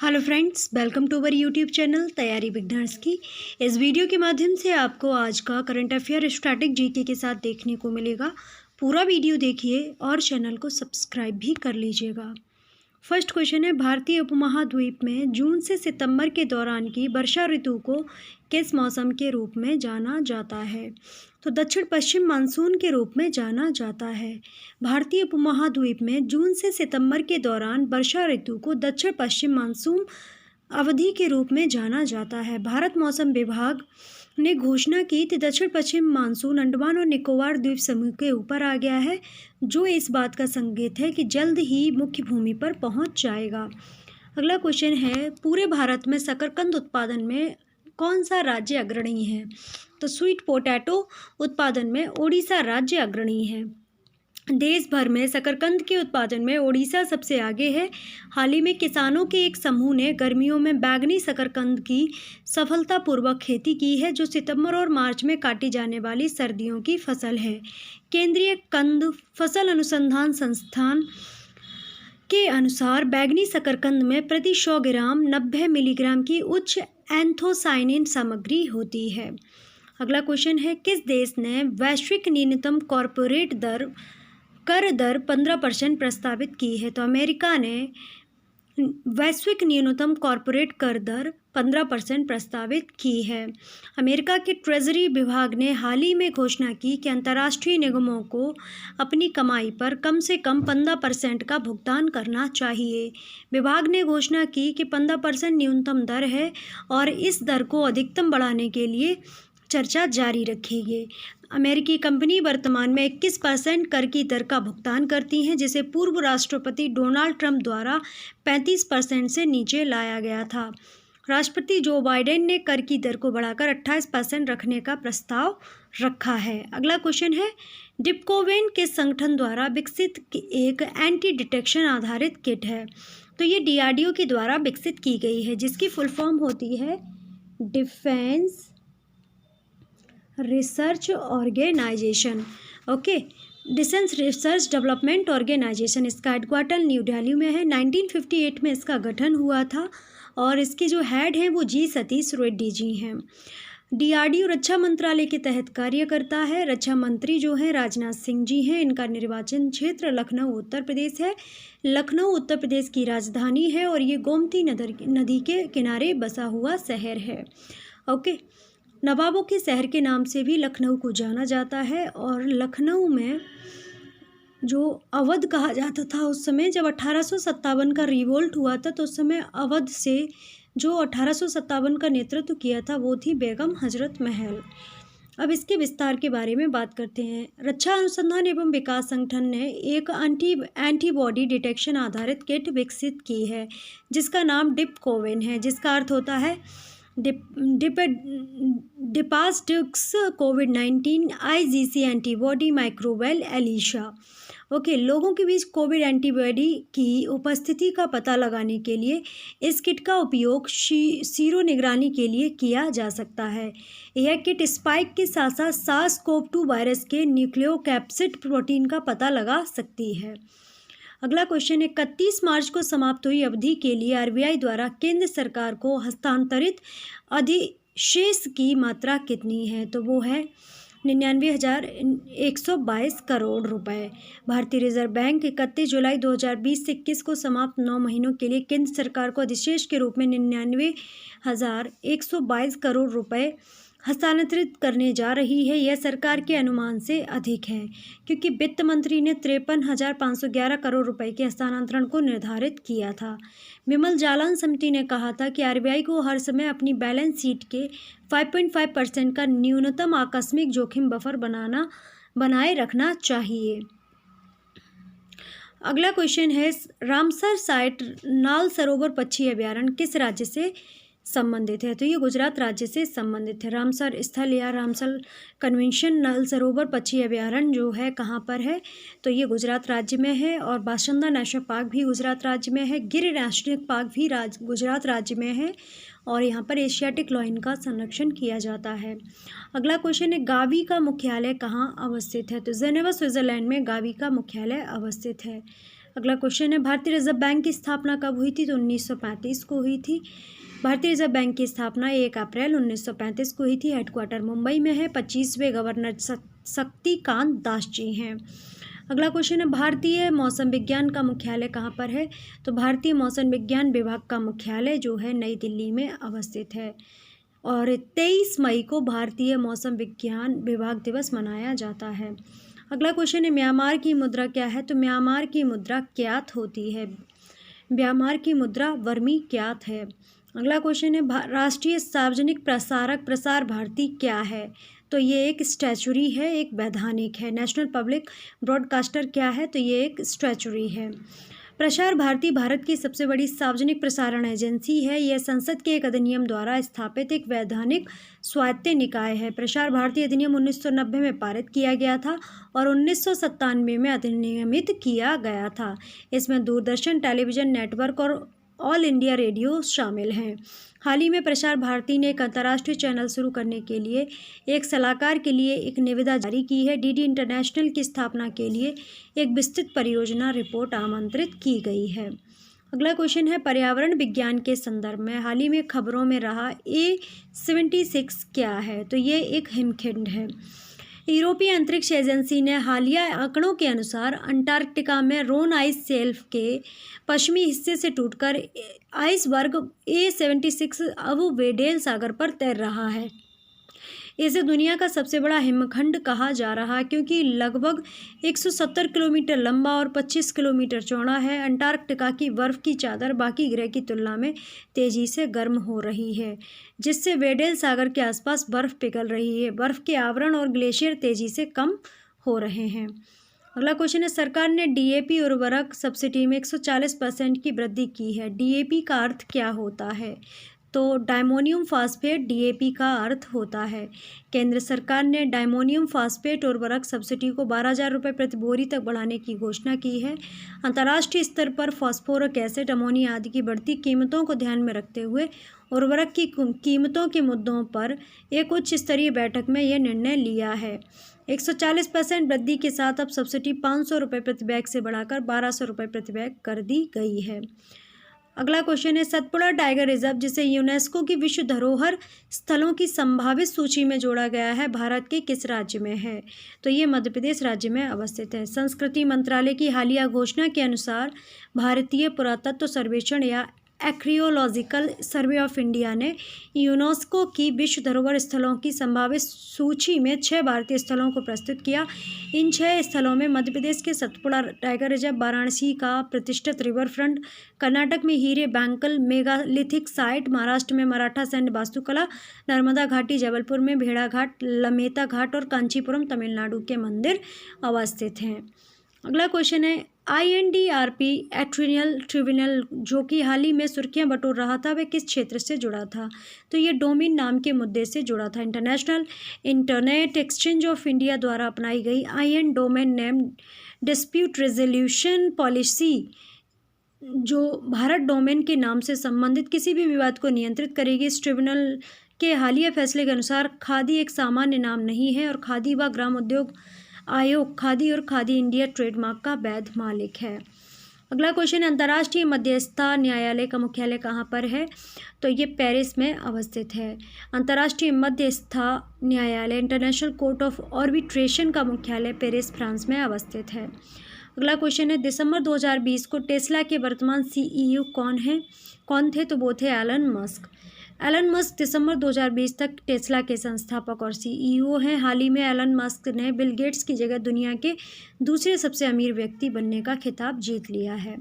Hello friends, welcome to our YouTube channel तैयारी beginners की। इस वीडियो के माध्यम से आपको आज का करंट अफेयर स्टैटिक जीके के साथ देखने को मिलेगा। पूरा वीडियो देखिए और चैनल को सब्सक्राइब भी कर लीजिएगा। फर्स्ट क्वेश्चन है, भारतीय उपमहाद्वीप में जून से सितंबर के दौरान की वर्षा ऋतु को किस मौसम के रूप में जाना जाता है? तो दक्षिण पश्चिम मानसून के रूप में जाना जाता है। भारतीय उपमहाद्वीप में जून से सितंबर के दौरान वर्षा ऋतु को दक्षिण पश्चिम मानसून अवधि के रूप में जाना जाता है। भारत मौसम विभाग ने घोषणा की कि दक्षिण पश्चिम मानसून अंडमान और निकोबार द्वीप समूह के ऊपर आ गया है, जो इस बात का संकेत है कि जल्द ही मुख्य भूमि पर पहुंच जाएगा। अगला क्वेश्चन है, पूरे भारत में शकरकंद उत्पादन में कौन सा राज्य अग्रणी है? तो स्वीट पोटैटो उत्पादन में ओडिशा राज्य अग्रणी है। देश भर में शकरकंद के उत्पादन में ओडिशा सबसे आगे है। हाल ही में किसानों के एक समूह ने गर्मियों में बैंगनी शकरकंद की सफलतापूर्वक खेती की है, जो सितंबर और मार्च में काटी जाने वाली सर्दियों की फसल है। केंद्रीय कंद फसल अनुसंधान संस्थान के अनुसार बैंगनी शकरकंद में प्रति 100 ग्राम 90 मिलीग्राम की उच्च एंथोसाइनिन सामग्री होती है। अगला क्वेश्चन है, किस देश ने वैश्विक न्यूनतम कॉरपोरेट कर दर 15% प्रस्तावित की है? तो अमेरिका ने वैश्विक न्यूनतम कॉरपोरेट कर दर 15% प्रस्तावित की है। अमेरिका के ट्रेजरी विभाग ने हाल ही में घोषणा की कि अंतर्राष्ट्रीय निगमों को अपनी कमाई पर कम से कम 15% का भुगतान करना चाहिए। विभाग ने घोषणा की कि 15% न्यूनतम दर है और इस दर को अधिकतम बढ़ाने के लिए चर्चा जारी रखेगी। अमेरिकी कंपनी वर्तमान में 21% कर की दर का भुगतान करती हैं, जिसे पूर्व राष्ट्रपति डोनाल्ड ट्रंप द्वारा 35% से नीचे लाया गया था। राष्ट्रपति जो बाइडेन ने कर की दर को बढ़ाकर 28% रखने का प्रस्ताव रखा है। अगला क्वेश्चन है, डिप्कोवेन के संगठन द्वारा विकसित एक एंटी डिटेक्शन आधारित किट है। तो ये DRDO के द्वारा विकसित की गई है, जिसकी फुल फॉर्म होती है defence research organisation. Okay, defence research development organisation. इसका हेडक्वार्टर न्यू दिल्ली में है। 1958 में इसका गठन हुआ था और इसके जो हेड हैं वो जी सतीश रेड्डी जी हैं। DRDO रक्षा मंत्रालय के तहत कार्य करता है। रक्षा मंत्री जो हैं राजनाथ सिंह जी हैं। इनका निर्वाचन क्षेत्र लखनऊ उत्तर प्रदेश है। लखनऊ उत्तर प्रदेश की राजधानी है और ये गोमती नदी के किनारे बसा हुआ शहर है। ओके, नवाबों के शहर के नाम से भी लखनऊ को जाना जाता है और लखनऊ में जो अवध कहा जाता था उस समय, जब 1857 का रिवोल्ट हुआ था, तो उस समय अवध से जो 1857 का नेतृत्व किया था वो थी बेगम हजरत महल। अब इसके विस्तार के बारे में बात करते हैं। रक्षा अनुसंधान एवं विकास संगठन ने एक एंटीबॉडी डिटेक्शन आधारित किट विकसित की है, जिसका नाम डिप्कोवेन है, जिसका अर्थ होता है डिपास्टिक्स कोविड-19 IgG antibody microwell Elisha. Okay, लोगों के बीच कोविड एंटीबॉडी की उपस्थिति का पता लगाने के लिए इस किट का उपयोग सीरो निगरानी के लिए किया जा सकता है। यह किट स्पाइक के साथ साथ SARS-CoV-2 वायरस के न्यूक्लियोकैप्सिड प्रोटीन का पता लगा सकती है। अगला क्वेश्चन है, 31 मार्च को समाप्त हुई अवधि के लिए RBI द्वारा केंद्र सरकार को हस्तांतरित अधिशेष की मात्रा कितनी है? तो वो है 99,122 करोड़ रुपए। भारतीय रिजर्व बैंक 31 जुलाई 2020 से 21 को समाप्त 9 महीनों के लिए केंद्र सरकार को अधिशेष के रूप में 99,122 करोड़ रुपए हस्तांतरित करने जा रही है। यह सरकार के अनुमान से अधिक है, क्योंकि वित्त मंत्री ने 53,511 करोड़ रुपए के हस्तांतरण को निर्धारित किया था। विमल जालान समिति ने कहा था कि RBI को हर समय अपनी बैलेंस शीट के 5.5% का न्यूनतम आकस्मिक जोखिम बफर बनाए रखना चाहिए। अगला क्वेश्चन है, रामसर साइट नाल सरोवर पक्षी अभयारण्य किस राज्य से संबंधित है? तो ये गुजरात राज्य से संबंधित है। रामसर स्थल या रामसर कन्वेंशन नल सरोवर पक्षी अभयारण्य जो है कहाँ पर है? तो ये गुजरात राज्य में है। और बासंदा नेशनल पार्क भी गुजरात राज्य में है। गिर नेशनल पार्क भी गुजरात राज्य में है और यहाँ पर एशियाटिक लॉयन का संरक्षण किया जाता है। अगला क्वेश्चन है, गावी का मुख्यालय कहाँ अवस्थित है? तो जेनेवा स्विट्जरलैंड में गावी का मुख्यालय अवस्थित है। अगला क्वेश्चन है, भारतीय रिजर्व बैंक की स्थापना कब हुई थी? तो 1935 को हुई थी। भारतीय रिजर्व बैंक की स्थापना 1 अप्रैल 1935 को हुई थी। हेडक्वार्टर मुंबई में है। 25वें गवर्नर शक्तिकांत दास जी हैं। अगला क्वेश्चन है, भारतीय मौसम विज्ञान का मुख्यालय कहाँ पर है? तो भारतीय मौसम विज्ञान विभाग का मुख्यालय जो है नई दिल्ली में अवस्थित है। और 23 मई को भारतीय मौसम विज्ञान विभाग दिवस मनाया जाता है। अगला क्वेश्चन है, म्यांमार की मुद्रा क्या है? तो म्यांमार की मुद्रा क्यात होती है। म्यांमार की मुद्रा वर्मी क्यात है। अगला क्वेश्चन है, राष्ट्रीय सार्वजनिक प्रसारक प्रसार भारती क्या है? तो ये एक स्टैचुरी है, एक वैधानिक है। नेशनल पब्लिक ब्रॉडकास्टर क्या है? तो ये एक स्टैचुरी है। प्रसार भारती भारत की सबसे बड़ी सार्वजनिक प्रसारण एजेंसी है। यह संसद के एक अधिनियम द्वारा स्थापित एक वैधानिक स्वायत्त निकाय है। प्रसार भारती अधिनियम 1990 में पारित किया गया था और 1997 में अधिनियमित किया गया था। इसमें दूरदर्शन टेलीविज़न नेटवर्क और ऑल इंडिया रेडियो शामिल हैं। हाल ही में प्रसार भारती ने एक अंतर्राष्ट्रीय चैनल शुरू करने के लिए एक सलाहकार के लिए एक निविदा जारी की है। डीडी इंटरनेशनल की स्थापना के लिए एक विस्तृत परियोजना रिपोर्ट आमंत्रित की गई है। अगला क्वेश्चन है, पर्यावरण विज्ञान के संदर्भ में हाल ही में खबरों में रहा A76 क्या है? तो ये एक हिमखंड है। यूरोपीय अंतरिक्ष एजेंसी ने हालिया आंकड़ों के अनुसार अंटार्कटिका में रोन आइस शेल्फ के पश्चिमी हिस्से से टूटकर आइसबर्ग A76 अब वेडेल सागर पर तैर रहा है। इसे दुनिया का सबसे बड़ा हिमखंड कहा जा रहा है क्योंकि लगभग 170 किलोमीटर लंबा और 25 किलोमीटर चौड़ा है। अंटार्कटिका की बर्फ़ की चादर बाकी ग्रह की तुलना में तेज़ी से गर्म हो रही है, जिससे वेडेल सागर के आसपास बर्फ़ पिघल रही है। बर्फ़ के आवरण और ग्लेशियर तेज़ी से कम हो रहे हैं। अगला क्वेश्चन है, सरकार ने DAP उर्वरक सब्सिडी में 140% की वृद्धि की है। DAP का अर्थ क्या होता है? तो डायमोनियम फास्फेट DAP का अर्थ होता है। केंद्र सरकार ने डायमोनियम फास्फेट उर्वरक सब्सिडी को 12,000 रुपये प्रति बोरी तक बढ़ाने की घोषणा की है। अंतर्राष्ट्रीय स्तर पर फास्फोरिक एसिड, अमोनिया आदि की बढ़ती कीमतों को ध्यान में रखते हुए उर्वरक की कीमतों के मुद्दों पर एक उच्च स्तरीय बैठक में यह निर्णय लिया है। 140% वृद्धि के साथ अब सब्सिडी 500 रुपये प्रति बैग से बढ़ाकर 1200 रुपये प्रति बैग कर दी गई है। अगला क्वेश्चन है, सतपुड़ा टाइगर रिजर्व जिसे यूनेस्को की विश्व धरोहर स्थलों की संभावित सूची में जोड़ा गया है, भारत के किस राज्य में है? तो ये मध्य प्रदेश राज्य में अवस्थित है। संस्कृति मंत्रालय की हालिया घोषणा के अनुसार भारतीय पुरातत्व सर्वेक्षण या आर्कियोलॉजिकल सर्वे ऑफ इंडिया ने यूनेस्को की विश्व धरोहर स्थलों की संभावित सूची में 6 भारतीय स्थलों को प्रस्तुत किया। इन 6 स्थलों में मध्य प्रदेश के सतपुड़ा टाइगर रिजर्व, वाराणसी का प्रतिष्ठित रिवर फ्रंट, कर्नाटक में हीरे बैंकल मेगालिथिक साइट, महाराष्ट्र में मराठा सैन्य वास्तुकला, नर्मदा घाटी जबलपुर में भेड़ा घाट, लमेता घाट और कांचीपुरम तमिलनाडु के मंदिर अवस्थित हैं। अगला क्वेश्चन है, INDRP एट्रियल ट्रिब्यूनल जो कि हाल ही में सुर्खियां बटोर रहा था, वह किस क्षेत्र से जुड़ा था? तो ये डोमेन नाम के मुद्दे से जुड़ा था। International internet exchange of India द्वारा अपनाई गई IN domain name dispute resolution policy जो भारत डोमेन के नाम से संबंधित किसी भी विवाद को नियंत्रित करेगी। इस ट्रिब्यूनल के हालिया फैसले के अनुसार खादी एक सामान्य नाम नहीं है और खादी व ग्राम उद्योग आयोग खादी और खादी इंडिया ट्रेडमार्क का वैध मालिक है। अगला क्वेश्चन है, अंतर्राष्ट्रीय मध्यस्थता न्यायालय का मुख्यालय कहाँ पर है? तो ये पेरिस में अवस्थित है। अंतर्राष्ट्रीय मध्यस्थता न्यायालय इंटरनेशनल कोर्ट ऑफ आर्बिट्रेशन का मुख्यालय पेरिस, फ्रांस में अवस्थित है। अगला क्वेश्चन है, दिसंबर 2020 को टेस्ला के वर्तमान CEO कौन थे? तो वो थे एलन मस्क। एलन मस्क दिसंबर 2020 तक टेस्ला के संस्थापक और CEO हैं। हाल ही में एलन मस्क ने बिल गेट्स की जगह दुनिया के दूसरे सबसे अमीर व्यक्ति बनने का खिताब जीत लिया है।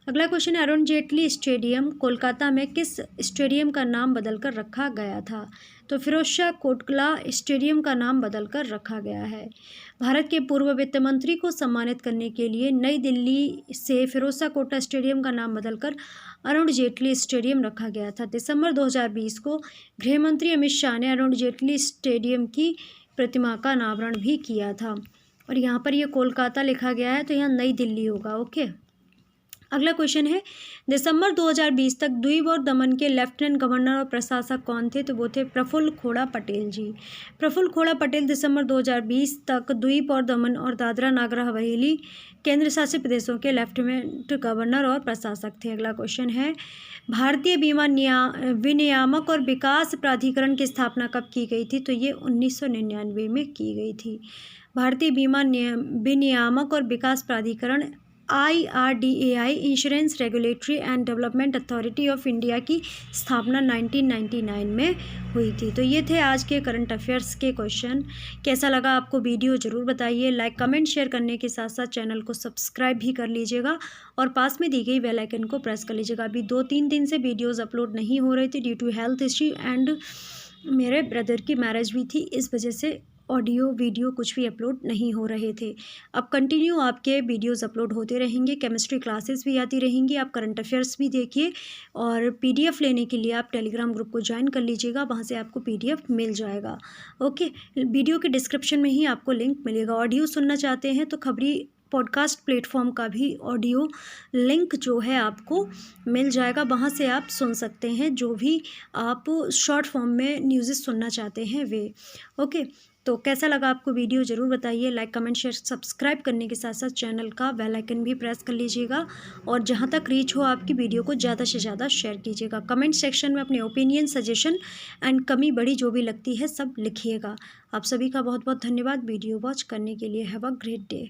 अगला क्वेश्चन है, अरुण जेटली स्टेडियम कोलकाता में किस स्टेडियम का नाम बदलकर रखा गया था? तो फिरोजशाह कोटला स्टेडियम का नाम बदलकर रखा गया है। भारत के पूर्व वित्त मंत्री को सम्मानित करने के लिए नई दिल्ली से फिरोजशाह कोटला स्टेडियम का नाम बदलकर अरुण जेटली स्टेडियम रखा गया था। दिसंबर 2020 को गृह मंत्री अमित शाह ने अरुण जेटली स्टेडियम की प्रतिमा का अनावरण भी किया था। और यहाँ पर ये कोलकाता लिखा गया है, तो यहाँ नई दिल्ली होगा। ओके, अगला क्वेश्चन है, दिसंबर 2020 तक द्वीप और दमन के लेफ्टिनेंट गवर्नर और प्रशासक कौन थे? तो वो थे प्रफुल्ल खोड़ा पटेल जी। प्रफुल्ल खोड़ा पटेल दिसंबर 2020 तक द्वीप और दमन और दादरा नागर हवेली केंद्र शासित प्रदेशों के लेफ्टिनेंट गवर्नर और प्रशासक थे। अगला क्वेश्चन है, भारतीय बीमा विनियामक और विकास प्राधिकरण की स्थापना कब की गई थी? तो ये 1999 में की गई थी। भारतीय बीमा विनियामक और विकास प्राधिकरण IRDAI insurance regulatory and development authority of India की स्थापना 1999 में हुई थी। तो ये थे आज के करंट अफेयर्स के क्वेश्चन। कैसा लगा आपको वीडियो ज़रूर बताइए। लाइक कमेंट शेयर करने के साथ साथ चैनल को सब्सक्राइब भी कर लीजिएगा और पास में दी गई बेल आइकन को प्रेस कर लीजिएगा। अभी 2-3 दिन से वीडियोज़ अपलोड नहीं हो रही थी due to health issue and मेरे ब्रदर की मैरिज भी थी, इस वजह से ऑडियो वीडियो कुछ भी अपलोड नहीं हो रहे थे। अब कंटिन्यू आपके वीडियोस अपलोड होते रहेंगे, केमिस्ट्री क्लासेस भी आती रहेंगी, आप करंट अफेयर्स भी देखिए और PDF लेने के लिए आप टेलीग्राम ग्रुप को ज्वाइन कर लीजिएगा, वहाँ से आपको PDF मिल जाएगा। ओके, वीडियो के डिस्क्रिप्शन में ही आपको लिंक मिलेगा। ऑडियो सुनना चाहते हैं तो खबरी पॉडकास्ट प्लेटफॉर्म का भी ऑडियो लिंक जो है आपको मिल जाएगा, वहाँ से आप सुन सकते हैं जो भी आप शॉर्ट फॉर्म में न्यूज़ सुनना चाहते हैं वे। ओके, तो कैसा लगा आपको वीडियो ज़रूर बताइए। लाइक कमेंट शेयर सब्सक्राइब करने के साथ साथ चैनल का बेल आइकन भी प्रेस कर लीजिएगा और जहाँ तक रीच हो आपकी वीडियो को ज़्यादा से ज़्यादा शेयर कीजिएगा। कमेंट सेक्शन में अपने ओपिनियन, सजेशन एंड कमी बड़ी जो भी लगती है सब लिखिएगा। आप सभी का बहुत बहुत धन्यवाद वीडियो वॉच करने के लिए। Have a great day.